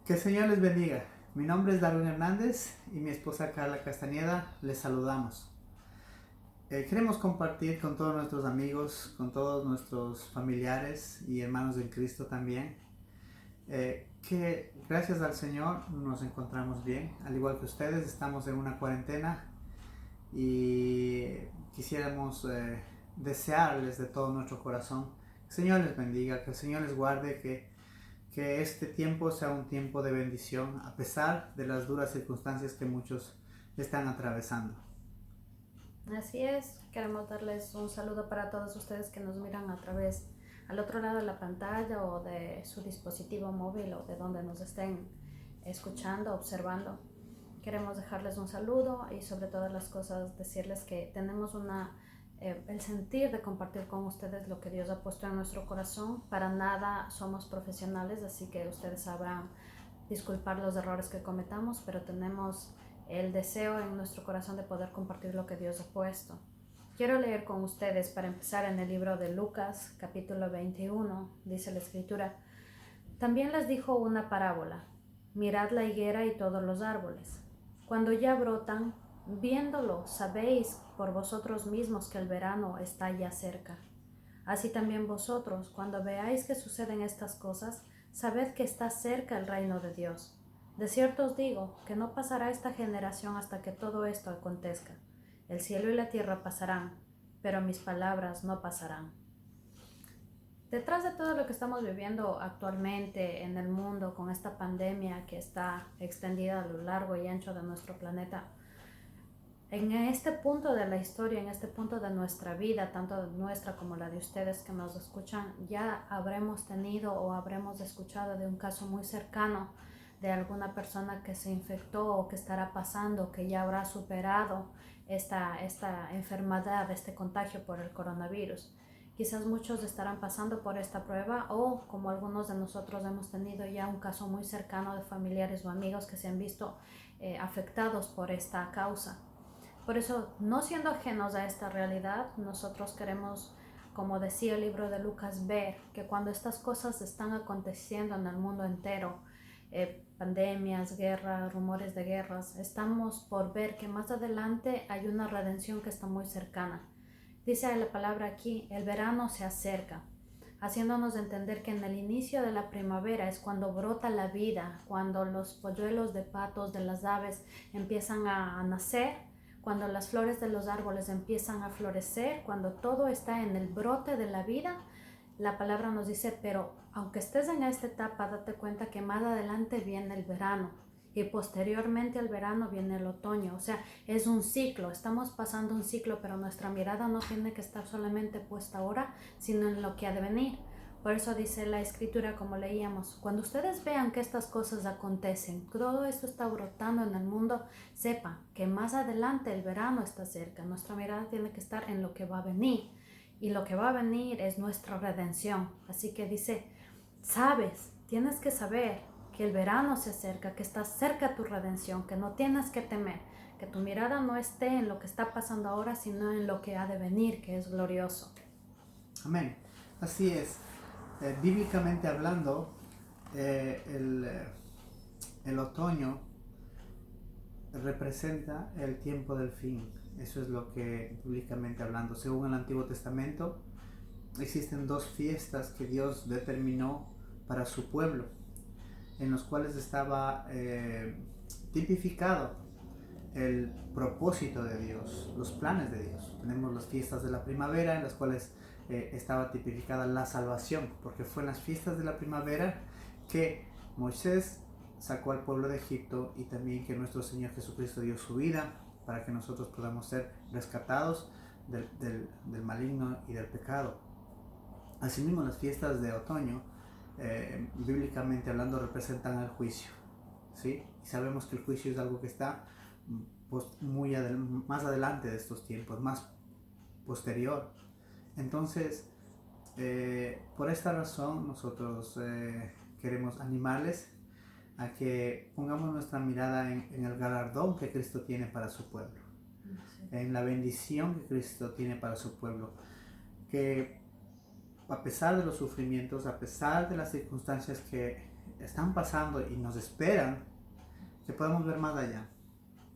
Que el Señor les bendiga. Mi nombre es Darwin Hernández y mi esposa Carla Castañeda. Les saludamos. Queremos compartir con todos nuestros amigos, con todos nuestros familiares y hermanos en Cristo también, que gracias al Señor nos encontramos bien. Al igual que ustedes, estamos en una cuarentena y quisiéramos desearles de todo nuestro corazón que el Señor les bendiga, que el Señor les guarde, que este tiempo sea un tiempo de bendición a pesar de las duras circunstancias que muchos están atravesando. Así es, queremos darles un saludo para todos ustedes que nos miran a través al otro lado de la pantalla o de su dispositivo móvil o de donde nos estén escuchando, observando. Queremos dejarles un saludo y sobre todas las cosas decirles que tenemos el sentir de compartir con ustedes lo que Dios ha puesto en nuestro corazón. Para nada somos profesionales, así que ustedes sabrán disculpar los errores que cometamos, pero tenemos el deseo en nuestro corazón de poder compartir lo que Dios ha puesto. Quiero leer con ustedes para empezar en el libro de Lucas, capítulo 21, dice la escritura. También les dijo una parábola. Mirad la higuera y todos los árboles. Cuando ya brotan, viéndolo, sabéis por vosotros mismos que el verano está ya cerca. Así también vosotros, cuando veáis que suceden estas cosas, sabed que está cerca el reino de Dios. De cierto os digo que no pasará esta generación hasta que todo esto acontezca. El cielo y la tierra pasarán, pero mis palabras no pasarán. Detrás de todo lo que estamos viviendo actualmente en el mundo con esta pandemia que está extendida a lo largo y ancho de nuestro planeta, en este punto de la historia, en este punto de nuestra vida, tanto nuestra como la de ustedes que nos escuchan, ya habremos tenido o habremos escuchado de un caso muy cercano de alguna persona que se infectó o que estará pasando, que ya habrá superado esta enfermedad, este contagio por el coronavirus. Quizás muchos estarán pasando por esta prueba o como algunos de nosotros hemos tenido ya un caso muy cercano de familiares o amigos que se han visto afectados por esta causa. Por eso, no siendo ajenos a esta realidad, nosotros queremos, como decía el libro de Lucas, ver que cuando estas cosas están aconteciendo en el mundo entero, pandemias, guerras, rumores de guerras, estamos por ver que más adelante hay una redención que está muy cercana. Dice la palabra aquí, el verano se acerca, haciéndonos entender que en el inicio de la primavera es cuando brota la vida, cuando los polluelos de patos, de las aves empiezan a nacer, cuando las flores de los árboles empiezan a florecer, cuando todo está en el brote de la vida. La palabra nos dice, pero aunque estés en esta etapa, date cuenta que más adelante viene el verano y posteriormente al verano viene el otoño. O sea, es un ciclo, estamos pasando un ciclo, pero nuestra mirada no tiene que estar solamente puesta ahora, sino en lo que ha de venir. Por eso dice la escritura, como leíamos, cuando ustedes vean que estas cosas acontecen, todo esto está brotando en el mundo, sepan que más adelante el verano está cerca. Nuestra mirada tiene que estar en lo que va a venir. Y lo que va a venir es nuestra redención. Así que dice, sabes, tienes que saber que el verano se acerca, que está cerca tu redención, que no tienes que temer, que tu mirada no esté en lo que está pasando ahora, sino en lo que ha de venir, que es glorioso. Amén. Así es. Bíblicamente hablando, eh, el, eh, el otoño representa el tiempo del fin. Eso es lo que bíblicamente hablando, según el Antiguo Testamento, existen dos fiestas que Dios determinó para su pueblo, en los cuales estaba tipificado el propósito de Dios, los planes de Dios. Tenemos las fiestas de la primavera, en las cuales estaba tipificada la salvación, porque fue en las fiestas de la primavera que Moisés sacó al pueblo de Egipto y también que nuestro Señor Jesucristo dio su vida para que nosotros podamos ser rescatados del maligno y del pecado. Asimismo, las fiestas de otoño, bíblicamente hablando, representan el juicio, ¿sí? Y sabemos que el juicio es algo que está pues, más adelante de estos tiempos, más posterior. Entonces, por esta razón, nosotros queremos animarles a que pongamos nuestra mirada en el galardón que Cristo tiene para su pueblo, en la bendición que Cristo tiene para su pueblo, que a pesar de los sufrimientos, a pesar de las circunstancias que están pasando y nos esperan, que podamos ver más allá.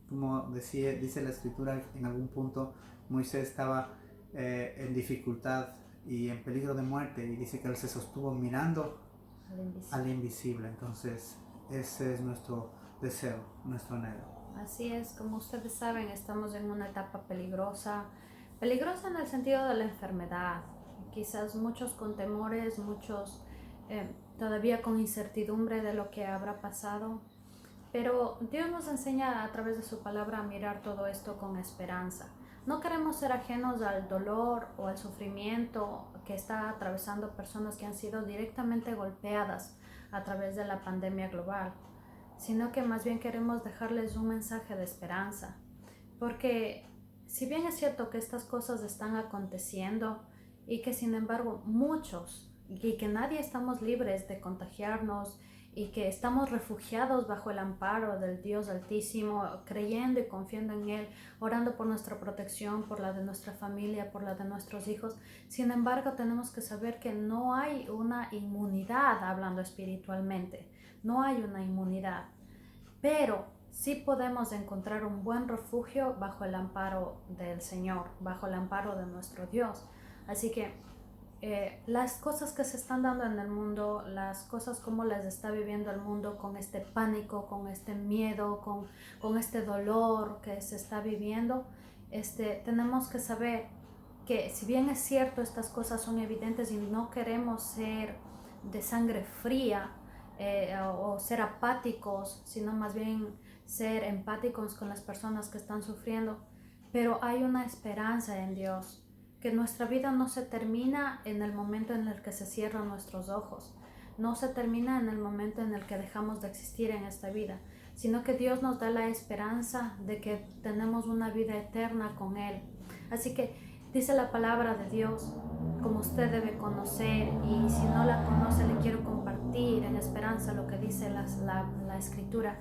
Como dice la escritura, en algún punto Moisés estaba en dificultad y en peligro de muerte, y dice que él se sostuvo mirando al invisible. Entonces ese es nuestro deseo, nuestro anhelo. Así es, como ustedes saben, estamos en una etapa peligrosa en el sentido de la enfermedad, quizás muchos con temores, muchos todavía con incertidumbre de lo que habrá pasado, pero Dios nos enseña a través de su palabra a mirar todo esto con esperanza. No queremos ser ajenos al dolor o al sufrimiento que está atravesando personas que han sido directamente golpeadas a través de la pandemia global, sino que más bien queremos dejarles un mensaje de esperanza. Porque si bien es cierto que estas cosas están aconteciendo y que sin embargo muchos, y que nadie estamos libres de contagiarnos, y que estamos refugiados bajo el amparo del Dios Altísimo, creyendo y confiando en Él, orando por nuestra protección, por la de nuestra familia, por la de nuestros hijos. Sin embargo, tenemos que saber que no hay una inmunidad, hablando espiritualmente, no hay una inmunidad, pero sí podemos encontrar un buen refugio bajo el amparo del Señor, bajo el amparo de nuestro Dios. Así que las cosas que se están dando en el mundo, las cosas como las está viviendo el mundo, con este pánico, con este miedo, con este dolor que se está viviendo, tenemos que saber que si bien es cierto estas cosas son evidentes y no queremos ser de sangre fría o ser apáticos, sino más bien ser empáticos con las personas que están sufriendo, pero hay una esperanza en Dios, que nuestra vida no se termina en el momento en el que se cierran nuestros ojos, no se termina en el momento en el que dejamos de existir en esta vida, sino que Dios nos da la esperanza de que tenemos una vida eterna con Él. Así que dice la palabra de Dios, como usted debe conocer, y si no la conoce le quiero compartir en esperanza lo que dice la Escritura,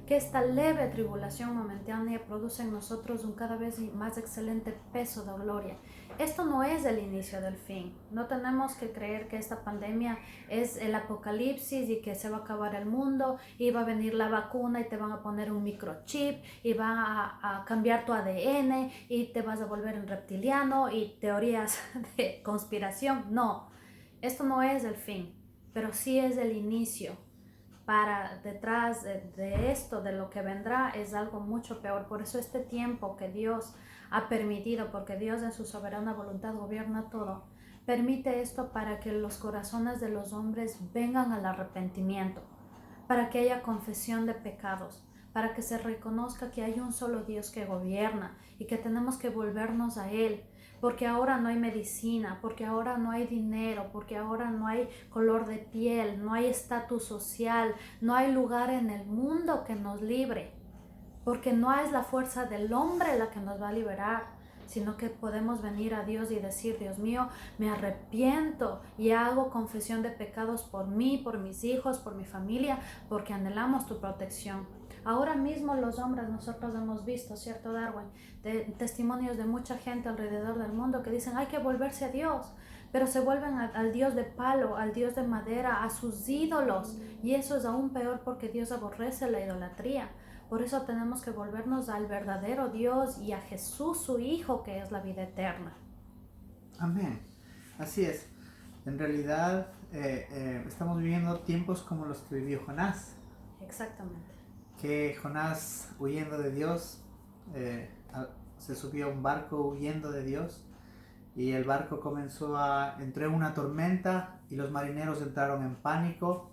que esta leve tribulación momentánea produce en nosotros un cada vez más excelente peso de gloria. Esto no es el inicio del fin. No tenemos que creer que esta pandemia es el apocalipsis y que se va a acabar el mundo y va a venir la vacuna y te van a poner un microchip y va a cambiar tu ADN y te vas a volver un reptiliano y teorías de conspiración. No, esto no es el fin, pero sí es el inicio. Para detrás de esto, de lo que vendrá, es algo mucho peor. Por eso este tiempo que Dios ha permitido, porque Dios en su soberana voluntad gobierna todo, permite esto para que los corazones de los hombres vengan al arrepentimiento, para que haya confesión de pecados, para que se reconozca que hay un solo Dios que gobierna y que tenemos que volvernos a Él, porque ahora no hay medicina, porque ahora no hay dinero, porque ahora no hay color de piel, no hay estatus social, no hay lugar en el mundo que nos libre, porque no es la fuerza del hombre la que nos va a liberar, sino que podemos venir a Dios y decir: Dios mío, me arrepiento y hago confesión de pecados por mí, por mis hijos, por mi familia, porque anhelamos tu protección. Ahora mismo los hombres, nosotros hemos visto, ¿cierto, Darwin? Testimonios de mucha gente alrededor del mundo que dicen: hay que volverse a Dios, pero se vuelven al Dios de palo, al Dios de madera, a sus ídolos, y eso es aún peor porque Dios aborrece la idolatría. Por eso tenemos que volvernos al verdadero Dios y a Jesús, su Hijo, que es la vida eterna. Amén. Así es. En realidad estamos viviendo tiempos como los que vivió Jonás. Exactamente. Que Jonás, huyendo de Dios, se subió a un barco huyendo de Dios, y el barco entró en una tormenta y los marineros entraron en pánico,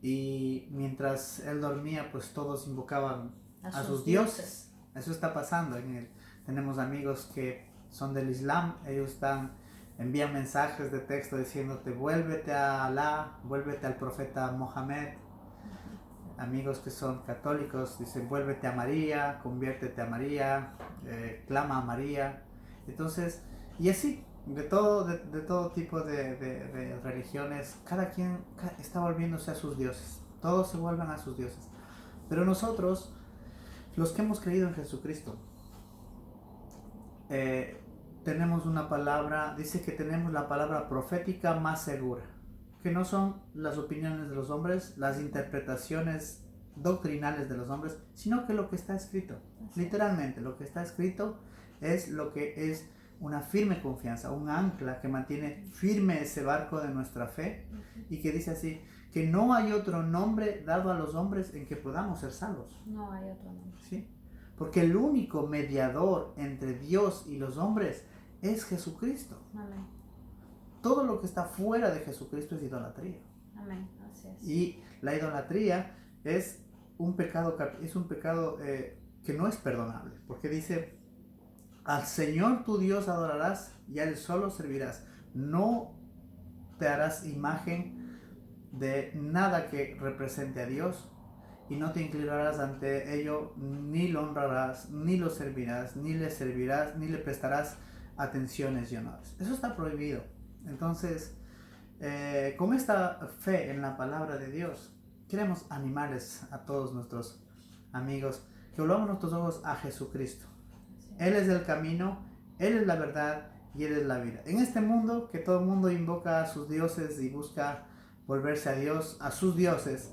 y mientras él dormía, pues todos invocaban a sus dioses. Eso está pasando. Tenemos amigos que son del Islam, ellos envían mensajes de texto diciéndote: vuélvete a Alá, vuélvete al profeta Mohammed. Amigos que son católicos dicen: vuélvete a María, conviértete a María, clama a María. Entonces, y así, de todo tipo de religiones, cada quien está volviéndose a sus dioses. Todos se vuelven a sus dioses. Pero nosotros, los que hemos creído en Jesucristo, tenemos una palabra, dice que tenemos la palabra profética más segura. que no son las opiniones de los hombres, las interpretaciones doctrinales de los hombres, sino que lo que está escrito, literalmente lo que está escrito es lo que es una firme confianza, un ancla que mantiene firme ese barco de nuestra fe y que dice así, que no hay otro nombre dado a los hombres en que podamos ser salvos. No hay otro nombre. ¿Sí? Porque el único mediador entre Dios y los hombres es Jesucristo. Amén. Todo lo que está fuera de Jesucristo es idolatría. Amén. Así es. Y la idolatría es un pecado que no es perdonable, porque dice, al Señor tu Dios adorarás y a Él solo servirás. No te harás imagen de nada que represente a Dios y no te inclinarás ante ello, ni lo honrarás, ni lo servirás, ni le servirás, ni le prestarás atenciones y honores. Eso está prohibido. Entonces, con esta fe en la palabra de Dios, queremos animarles a todos nuestros amigos que volvamos nuestros ojos a Jesucristo. Él es el camino, Él es la verdad y Él es la vida. En este mundo que todo el mundo invoca a sus dioses y busca volverse a Dios, a sus dioses,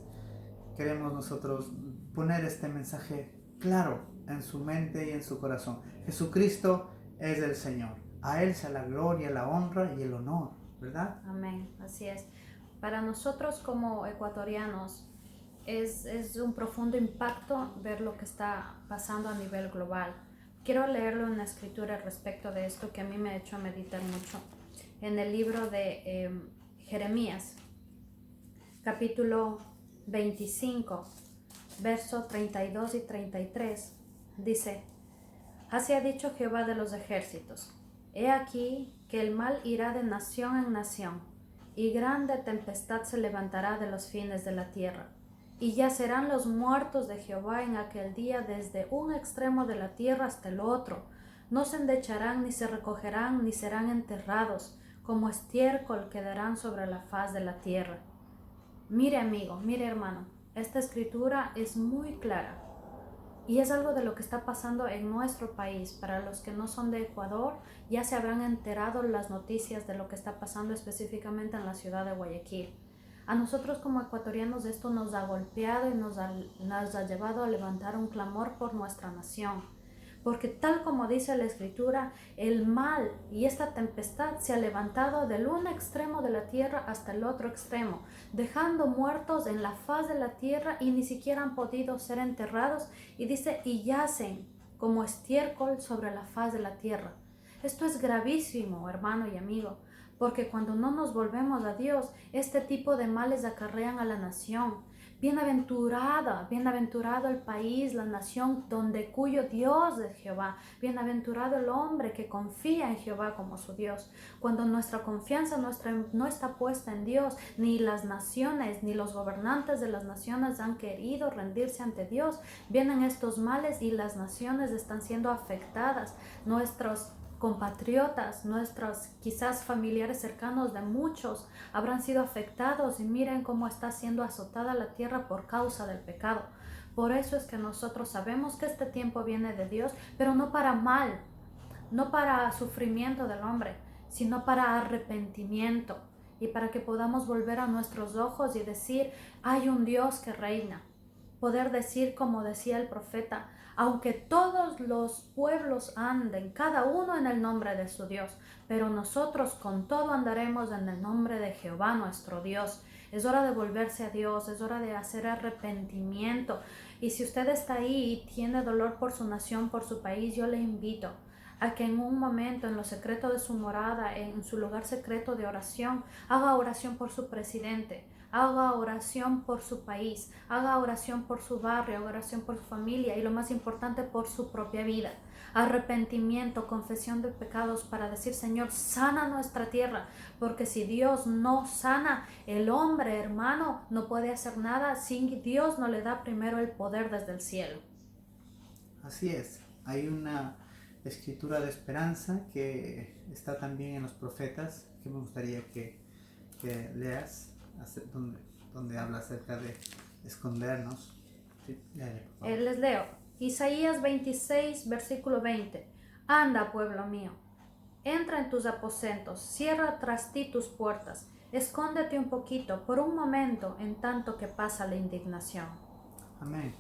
queremos nosotros poner este mensaje claro en su mente y en su corazón. Jesucristo es el Señor. A Él sea la gloria, la honra y el honor, ¿verdad? Amén, así es. Para nosotros como ecuatorianos es un profundo impacto ver lo que está pasando a nivel global. Quiero leerle una escritura respecto de esto que a mí me ha hecho meditar mucho. En el libro de Jeremías, capítulo 25, versos 32 y 33, dice: Así ha dicho Jehová de los ejércitos: He aquí que el mal irá de nación en nación, y grande tempestad se levantará de los fines de la tierra. Y yacerán los muertos de Jehová en aquel día desde un extremo de la tierra hasta el otro. No se endecharán, ni se recogerán, ni serán enterrados, como estiércol quedarán sobre la faz de la tierra. Mire, amigo, mire, hermano, esta escritura es muy clara. Y es algo de lo que está pasando en nuestro país. Para los que no son de Ecuador, ya se habrán enterado las noticias de lo que está pasando específicamente en la ciudad de Guayaquil. A nosotros como ecuatorianos esto nos ha golpeado y nos ha llevado a levantar un clamor por nuestra nación. Porque tal como dice la escritura, el mal y esta tempestad se ha levantado del un extremo de la tierra hasta el otro extremo, dejando muertos en la faz de la tierra y ni siquiera han podido ser enterrados. Y dice, y yacen como estiércol sobre la faz de la tierra. Esto es gravísimo, hermano y amigo, porque cuando no nos volvemos a Dios, este tipo de males acarrean a la nación. Bienaventurado el país, la nación cuyo Dios es Jehová. Bienaventurado el hombre que confía en Jehová como su Dios. Cuando nuestra confianza no está puesta en Dios, ni las naciones, ni los gobernantes de las naciones han querido rendirse ante Dios, vienen estos males y las naciones están siendo afectadas. Nuestros compatriotas, nuestros quizás familiares cercanos de muchos habrán sido afectados y miren cómo está siendo azotada la tierra por causa del pecado. Por eso es que nosotros sabemos que este tiempo viene de Dios, pero no para mal, no para sufrimiento del hombre, sino para arrepentimiento y para que podamos volver a nuestros ojos y decir, hay un Dios que reina. Poder decir como decía el profeta, aunque todos los pueblos anden, cada uno en el nombre de su Dios, pero nosotros con todo andaremos en el nombre de Jehová nuestro Dios. Es hora de volverse a Dios, es hora de hacer arrepentimiento. Y si usted está ahí y tiene dolor por su nación, por su país, yo le invito a que en un momento, en lo secreto de su morada, en su lugar secreto de oración, haga oración por su presidente. Haga oración por su país, haga oración por su barrio, oración por su familia y lo más importante, por su propia vida. Arrepentimiento, confesión de pecados para decir, Señor, sana nuestra tierra, porque si Dios no sana, el hombre, hermano, no puede hacer nada si Dios no le da primero el poder desde el cielo. Así es, hay una escritura de esperanza que está también en los profetas, que me gustaría que leas. Donde habla acerca de escondernos. Sí, les leo. Isaías 26, versículo 20. Anda, pueblo mío, entra en tus aposentos, cierra tras ti tus puertas, Escóndete un poquito, por un momento, en tanto que pasa la indignación. Amén.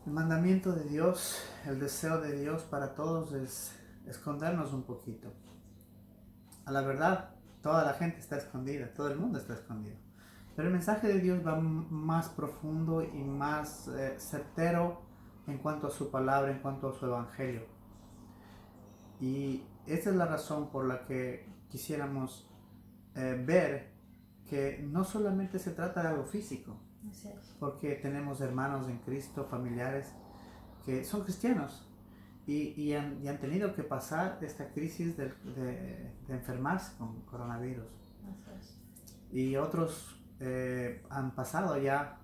El mandamiento de Dios, el deseo de Dios para todos es escondernos un poquito. A la verdad, toda la gente está escondida, todo el mundo está escondido. Pero el mensaje de Dios va más profundo y más certero en cuanto a su palabra, en cuanto a su evangelio. Y esa es la razón por la que quisiéramos ver que no solamente se trata de algo físico, porque tenemos hermanos en Cristo, familiares que son cristianos y han tenido que pasar esta crisis de enfermarse con coronavirus. Y otros han pasado ya,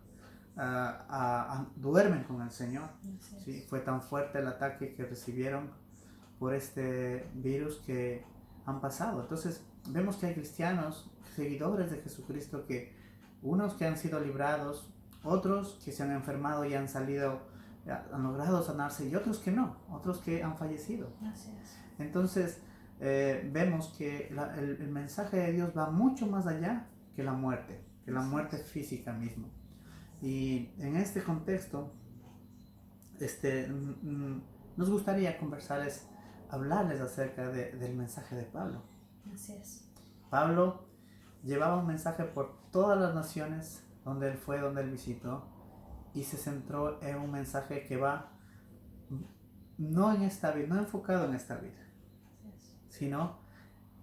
duermen con el Señor. ¿Sí? Fue tan fuerte el ataque que recibieron por este virus que han pasado. Entonces vemos que hay cristianos, seguidores de Jesucristo, que unos que han sido librados, otros que se han enfermado y han salido, han logrado sanarse, y otros que no, otros que han fallecido. Entonces vemos que el mensaje de Dios va mucho más allá que la muerte física mismo. Y en este contexto nos gustaría hablarles acerca del mensaje de Pablo. Así es. Pablo llevaba un mensaje por todas las naciones donde él visitó, y se centró en un mensaje que va no en esta vida, no enfocado en esta vida, sino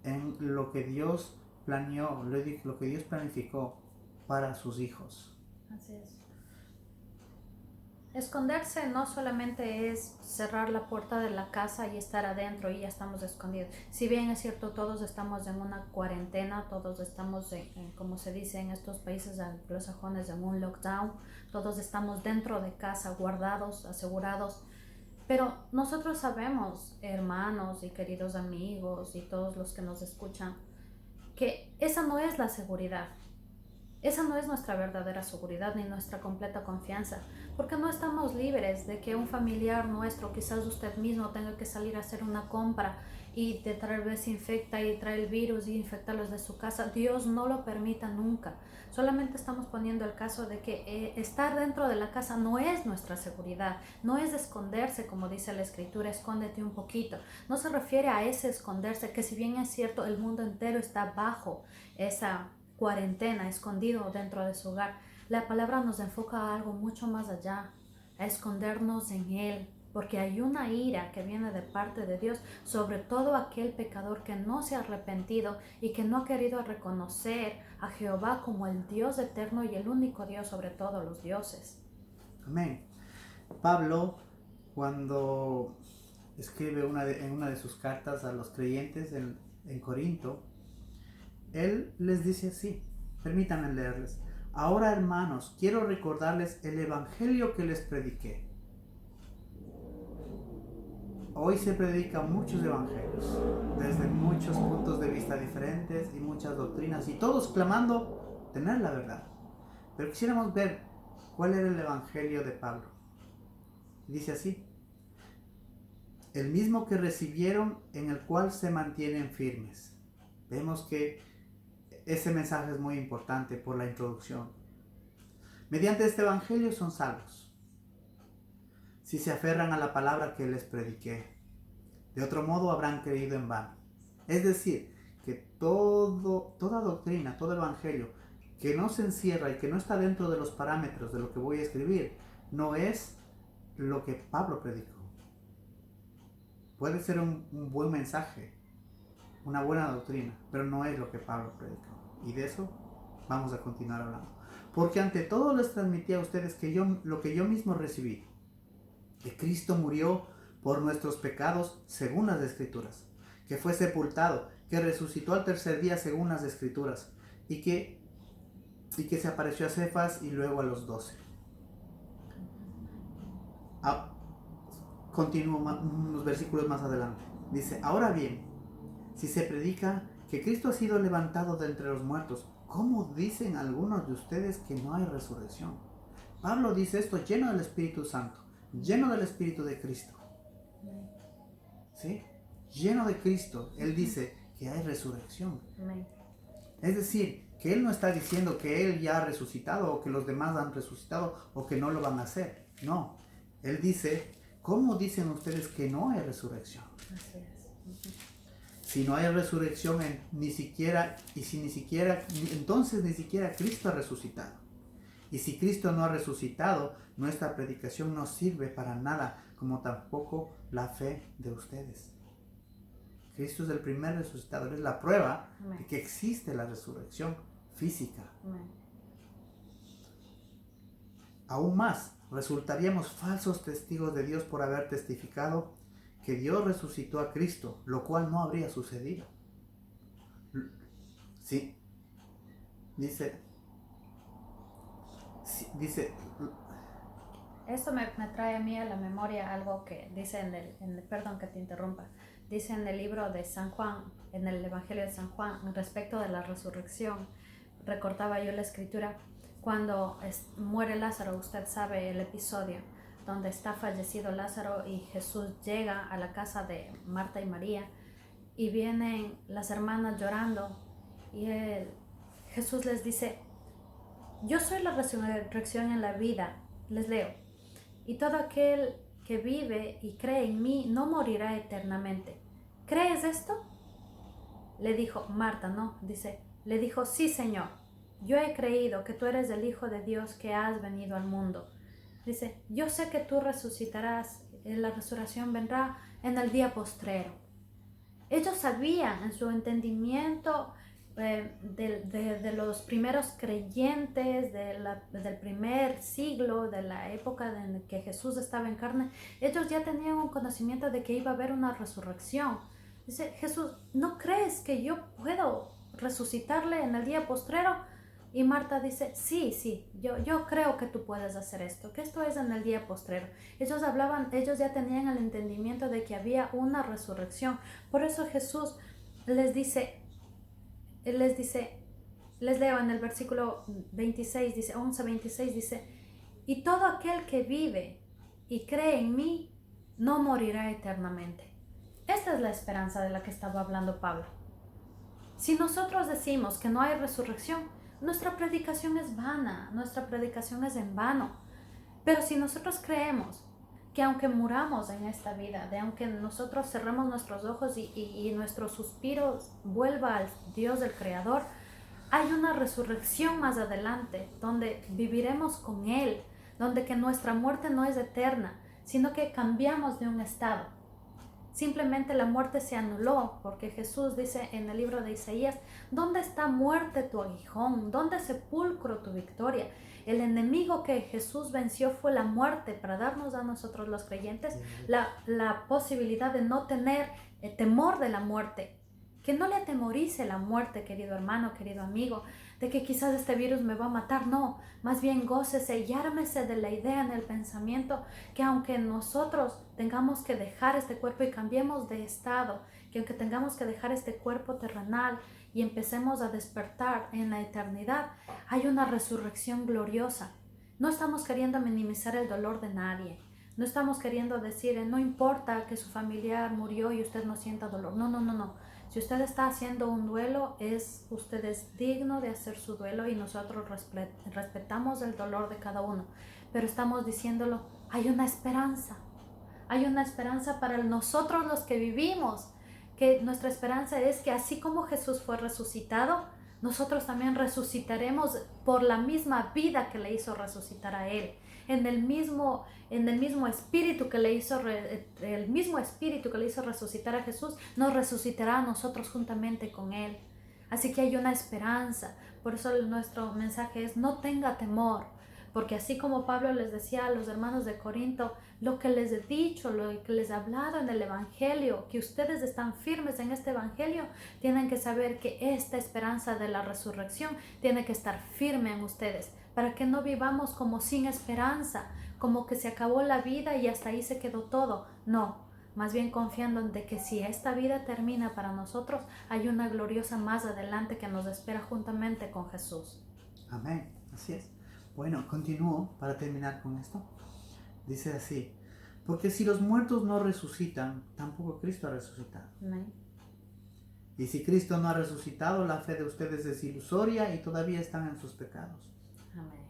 en lo que Dios planeó, lo que Dios planificó para sus hijos. Así es. Esconderse no solamente es cerrar la puerta de la casa y estar adentro y ya estamos escondidos. Si bien es cierto, todos estamos en una cuarentena, todos estamos, como se dice en estos países anglosajones, en un lockdown, todos estamos dentro de casa, guardados, asegurados. Pero nosotros sabemos, hermanos y queridos amigos y todos los que nos escuchan, que esa no es la seguridad. Esa no es nuestra verdadera seguridad ni nuestra completa confianza, porque no estamos libres de que un familiar nuestro, quizás usted mismo, tenga que salir a hacer una compra y tal vez se infecta y trae el virus y infecta los de su casa. Dios no lo permita nunca. Solamente estamos poniendo el caso de que estar dentro de la casa no es nuestra seguridad, no es esconderse, como dice la Escritura, escóndete un poquito. No se refiere a ese esconderse, que si bien es cierto, el mundo entero está bajo esa cuarentena, escondido dentro de su hogar. La palabra nos enfoca a algo mucho más allá, a escondernos en Él, porque hay una ira que viene de parte de Dios sobre todo aquel pecador que no se ha arrepentido y que no ha querido reconocer a Jehová como el Dios eterno y el único Dios sobre todos los dioses. Amén. Pablo, cuando escribe en una de sus cartas a los creyentes en Corinto, él les dice así, permítanme leerles: ahora, hermanos, quiero recordarles el evangelio que les prediqué. Hoy se predican muchos evangelios, desde muchos puntos de vista diferentes y muchas doctrinas, y todos clamando tener la verdad. Pero quisiéramos ver cuál era el evangelio de Pablo. Dice así: el mismo que recibieron, en el cual se mantienen firmes. Vemos que ese mensaje es muy importante por la introducción. Mediante este evangelio son salvos, si se aferran a la palabra que les prediqué. De otro modo habrán creído en vano. Es decir, que toda doctrina, todo evangelio que no se encierra y que no está dentro de los parámetros de lo que voy a escribir, no es lo que Pablo predicó. Puede ser un buen mensaje, una buena doctrina, pero no es lo que Pablo predicó. Y de eso vamos a continuar hablando. Porque ante todo les transmití a ustedes lo que yo mismo recibí: que Cristo murió por nuestros pecados según las Escrituras, que fue sepultado, que resucitó al tercer día según las Escrituras, y que se apareció a Cefas y luego a los 12. Continúo unos versículos más adelante. Dice: ahora bien, si se predica que Cristo ha sido levantado de entre los muertos, ¿cómo dicen algunos de ustedes que no hay resurrección? Pablo dice esto lleno del Espíritu Santo, lleno del Espíritu de Cristo. ¿Sí? Lleno de Cristo. Él dice que hay resurrección. Es decir, que Él no está diciendo que Él ya ha resucitado o que los demás han resucitado o que no lo van a hacer. No. Él dice, ¿cómo dicen ustedes que no hay resurrección? Así es. Uh-huh. Si no hay resurrección, entonces ni siquiera Cristo ha resucitado. Y si Cristo no ha resucitado, nuestra predicación no sirve para nada, como tampoco la fe de ustedes. Cristo es el primer resucitado, es la prueba Amén. de que existe la resurrección física. Amén. Aún más, resultaríamos falsos testigos de Dios por haber testificado que Dios resucitó a Cristo, lo cual no habría sucedido. Sí, dice, Esto me trae a mí a la memoria algo que dice perdón que te interrumpa, dice en el libro de San Juan, en el Evangelio de San Juan, respecto de la resurrección. Recordaba yo la escritura cuando muere Lázaro. Usted sabe el episodio donde está fallecido Lázaro y Jesús llega a la casa de Marta y María y vienen las hermanas llorando y Jesús les dice: yo soy la resurrección en la vida. Les leo: y todo aquel que vive y cree en mí no morirá eternamente. ¿Crees esto? Le dijo Marta, no, dice, le dijo: sí, Señor, yo he creído que tú eres el Hijo de Dios, que has venido al mundo. Dice: yo sé que tú resucitarás, la resurrección vendrá en el día postrero. Ellos sabían en su entendimiento de los primeros creyentes, del primer siglo, de la época en que Jesús estaba en carne. Ellos ya tenían un conocimiento de que iba a haber una resurrección. Dice Jesús: ¿no crees que yo puedo resucitarle en el día postrero? Y Marta dice: sí, yo creo que tú puedes hacer esto, que esto es en el día postrero. Ellos ya tenían el entendimiento de que había una resurrección. Por eso Jesús les leo en el versículo 26, dice, 11:26, dice: y todo aquel que vive y cree en mí no morirá eternamente. Esta es la esperanza de la que estaba hablando Pablo. Si nosotros decimos que no hay resurrección, nuestra predicación es vana, nuestra predicación es en vano. Pero si nosotros creemos que aunque muramos en esta vida, aunque nosotros cerremos nuestros ojos y nuestro suspiro vuelva al Dios del Creador, hay una resurrección más adelante, donde viviremos con Él, donde que nuestra muerte no es eterna, sino que cambiamos de un estado. Simplemente la muerte se anuló, porque Jesús dice en el libro de Isaías: ¿dónde está, muerte, tu aguijón? ¿Dónde, sepulcro, tu victoria? El enemigo que Jesús venció fue la muerte, para darnos a nosotros los creyentes la posibilidad de no tener temor de la muerte. Que no le atemorice la muerte, querido hermano, querido amigo, de que quizás este virus me va a matar. No, más bien gócese y ármese de la idea en el pensamiento que aunque nosotros tengamos que dejar este cuerpo y cambiemos de estado, que aunque tengamos que dejar este cuerpo terrenal y empecemos a despertar en la eternidad, hay una resurrección gloriosa. No estamos queriendo minimizar el dolor de nadie. No estamos queriendo decir, no importa que su familiar murió y usted no sienta dolor. No. Si usted está haciendo un duelo, usted es digno de hacer su duelo y nosotros respetamos el dolor de cada uno. Pero estamos diciéndolo, hay una esperanza. Hay una esperanza para nosotros los que vivimos. Que nuestra esperanza es que así como Jesús fue resucitado, nosotros también resucitaremos por la misma vida que le hizo resucitar a Él. En el mismo espíritu que le hizo resucitar a Jesús, nos resucitará a nosotros juntamente con Él. Así que hay una esperanza. Por eso nuestro mensaje es: no tenga temor, porque así como Pablo les decía a los hermanos de Corinto, lo que les he dicho, lo que les he hablado en el Evangelio, que ustedes están firmes en este Evangelio, tienen que saber que esta esperanza de la resurrección tiene que estar firme en ustedes, para que no vivamos como sin esperanza, como que se acabó la vida y hasta ahí se quedó todo. No, más bien confiando en que si esta vida termina para nosotros, hay una gloriosa más adelante que nos espera juntamente con Jesús. Amén, así es. Bueno, continúo para terminar con esto. Dice así: porque si los muertos no resucitan, tampoco Cristo ha resucitado. Amén. Y si Cristo no ha resucitado, la fe de ustedes es ilusoria y todavía están en sus pecados. Amén.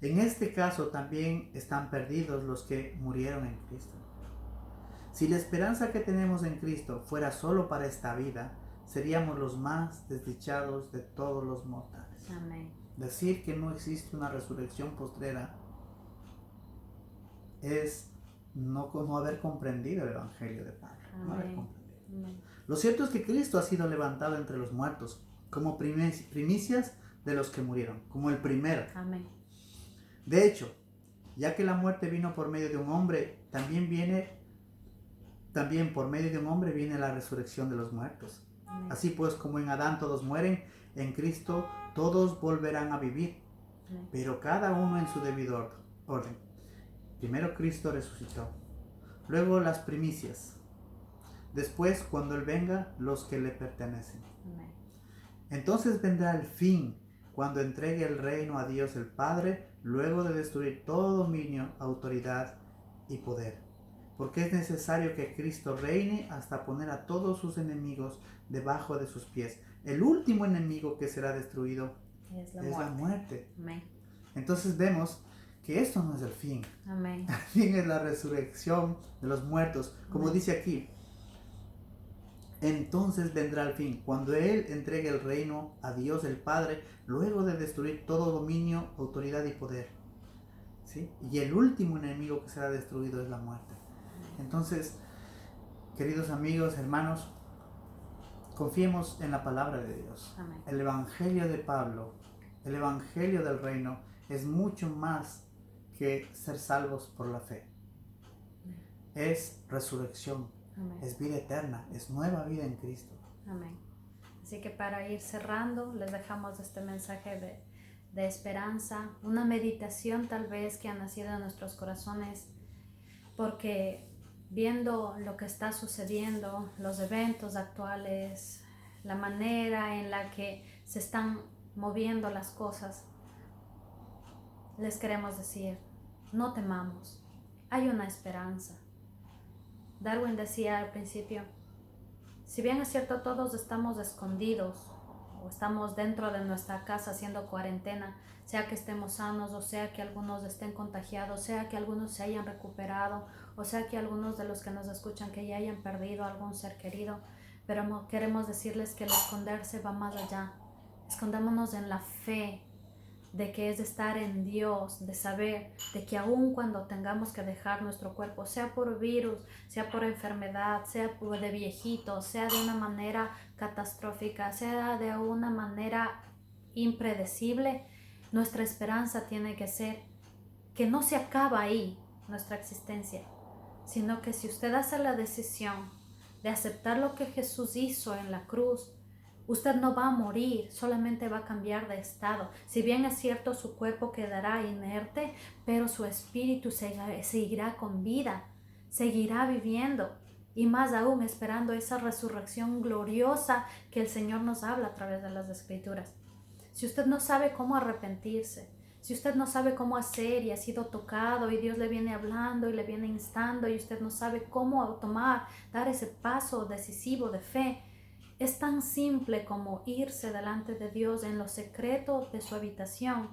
En este caso también están perdidos los que murieron en Cristo. Si la esperanza que tenemos en Cristo fuera solo para esta vida, seríamos los más desdichados de todos los mortales. Amén. Decir que no existe una resurrección postrera es no haber comprendido el Evangelio de Pablo. No haber comprendido. Amén. Lo cierto es que Cristo ha sido levantado entre los muertos como primicias de los que murieron, como el primero. Amén. De hecho, ya que la muerte vino por medio de un hombre, también por medio de un hombre viene la resurrección de los muertos. Amén. Así pues, como en Adán todos mueren, en Cristo todos volverán a vivir, Amén. pero cada uno en su debido orden. Primero Cristo resucitó, luego las primicias, después, cuando Él venga, los que le pertenecen. Amén. Entonces vendrá el fin, cuando entregue el reino a Dios el Padre, luego de destruir todo dominio, autoridad y poder. Porque es necesario que Cristo reine hasta poner a todos sus enemigos debajo de sus pies. El último enemigo que será destruido Es la muerte. Amén. Entonces vemos que esto no es el fin. Amén. El fin es la resurrección de los muertos. Como Amén. dice aquí, entonces vendrá el fin, cuando Él entregue el reino a Dios el Padre, luego de destruir todo dominio, autoridad y poder. ¿Sí? Y el último enemigo que será destruido es la muerte. Entonces, queridos amigos, hermanos, confiemos en la palabra de Dios. Amén. El Evangelio de Pablo, el Evangelio del reino, es mucho más que ser salvos por la fe. Es resurrección. Amén. Es vida eterna, es nueva vida en Cristo. Amén. Así que para ir cerrando, les dejamos este mensaje de esperanza, una meditación tal vez que ha nacido en nuestros corazones, porque viendo lo que está sucediendo, los eventos actuales, la manera en la que se están moviendo las cosas, les queremos decir, no temamos, hay una esperanza. Darwin decía al principio, si bien es cierto todos estamos escondidos o estamos dentro de nuestra casa haciendo cuarentena, sea que estemos sanos o sea que algunos estén contagiados, sea que algunos se hayan recuperado o sea que algunos de los que nos escuchan que ya hayan perdido a algún ser querido, pero queremos decirles que el esconderse va más allá. Escondémonos en la fe de que es estar en Dios, de saber de que aun cuando tengamos que dejar nuestro cuerpo, sea por virus, sea por enfermedad, sea de viejito, sea de una manera catastrófica, sea de una manera impredecible, nuestra esperanza tiene que ser que no se acaba ahí nuestra existencia, sino que si usted hace la decisión de aceptar lo que Jesús hizo en la cruz, usted no va a morir, solamente va a cambiar de estado. Si bien es cierto, su cuerpo quedará inerte, pero su espíritu seguirá con vida, seguirá viviendo y más aún esperando esa resurrección gloriosa que el Señor nos habla a través de las Escrituras. Si usted no sabe cómo arrepentirse, si usted no sabe cómo hacer y ha sido tocado y Dios le viene hablando y le viene instando y usted no sabe cómo dar ese paso decisivo de fe, es tan simple como irse delante de Dios en lo secreto de su habitación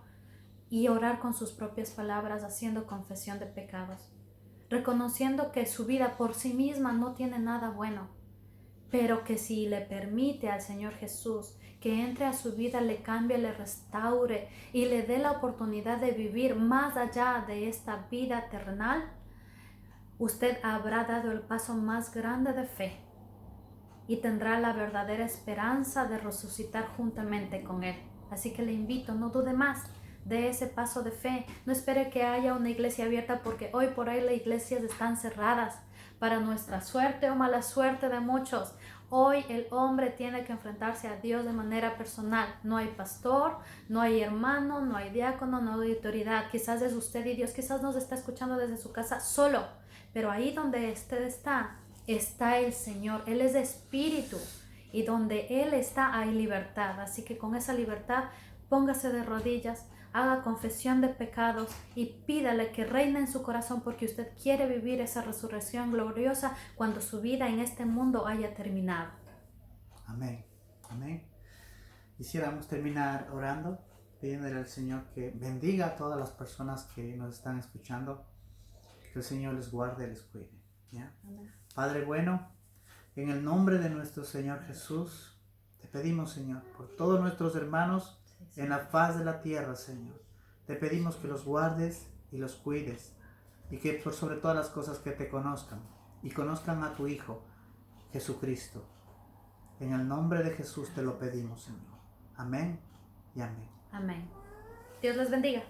y orar con sus propias palabras haciendo confesión de pecados, reconociendo que su vida por sí misma no tiene nada bueno, pero que si le permite al Señor Jesús que entre a su vida, le cambie, le restaure y le dé la oportunidad de vivir más allá de esta vida terrenal, usted habrá dado el paso más grande de fe y tendrá la verdadera esperanza de resucitar juntamente con Él. Así que le invito, no dude más de ese paso de fe. No espere que haya una iglesia abierta, porque hoy por ahí las iglesias están cerradas. Para nuestra suerte o mala suerte de muchos, hoy el hombre tiene que enfrentarse a Dios de manera personal. No hay pastor, no hay hermano, no hay diácono, no hay autoridad. Quizás es usted y Dios, quizás nos está escuchando desde su casa solo, pero ahí donde usted está el Señor. Él es espíritu y donde Él está hay libertad. Así que con esa libertad póngase de rodillas, haga confesión de pecados y pídale que reine en su corazón, porque usted quiere vivir esa resurrección gloriosa cuando su vida en este mundo haya terminado. Amén. Amén. Quisiéramos terminar orando, pidiéndole al Señor que bendiga a todas las personas que nos están escuchando, que el Señor les guarde y les cuide. ¿Ya? Amén. Padre bueno, en el nombre de nuestro Señor Jesús, te pedimos, Señor, por todos nuestros hermanos en la faz de la tierra, Señor. Te pedimos que los guardes y los cuides, y que por sobre todas las cosas que te conozcan, y conozcan a tu Hijo, Jesucristo. En el nombre de Jesús te lo pedimos, Señor. Amén y amén. Amén. Dios les bendiga.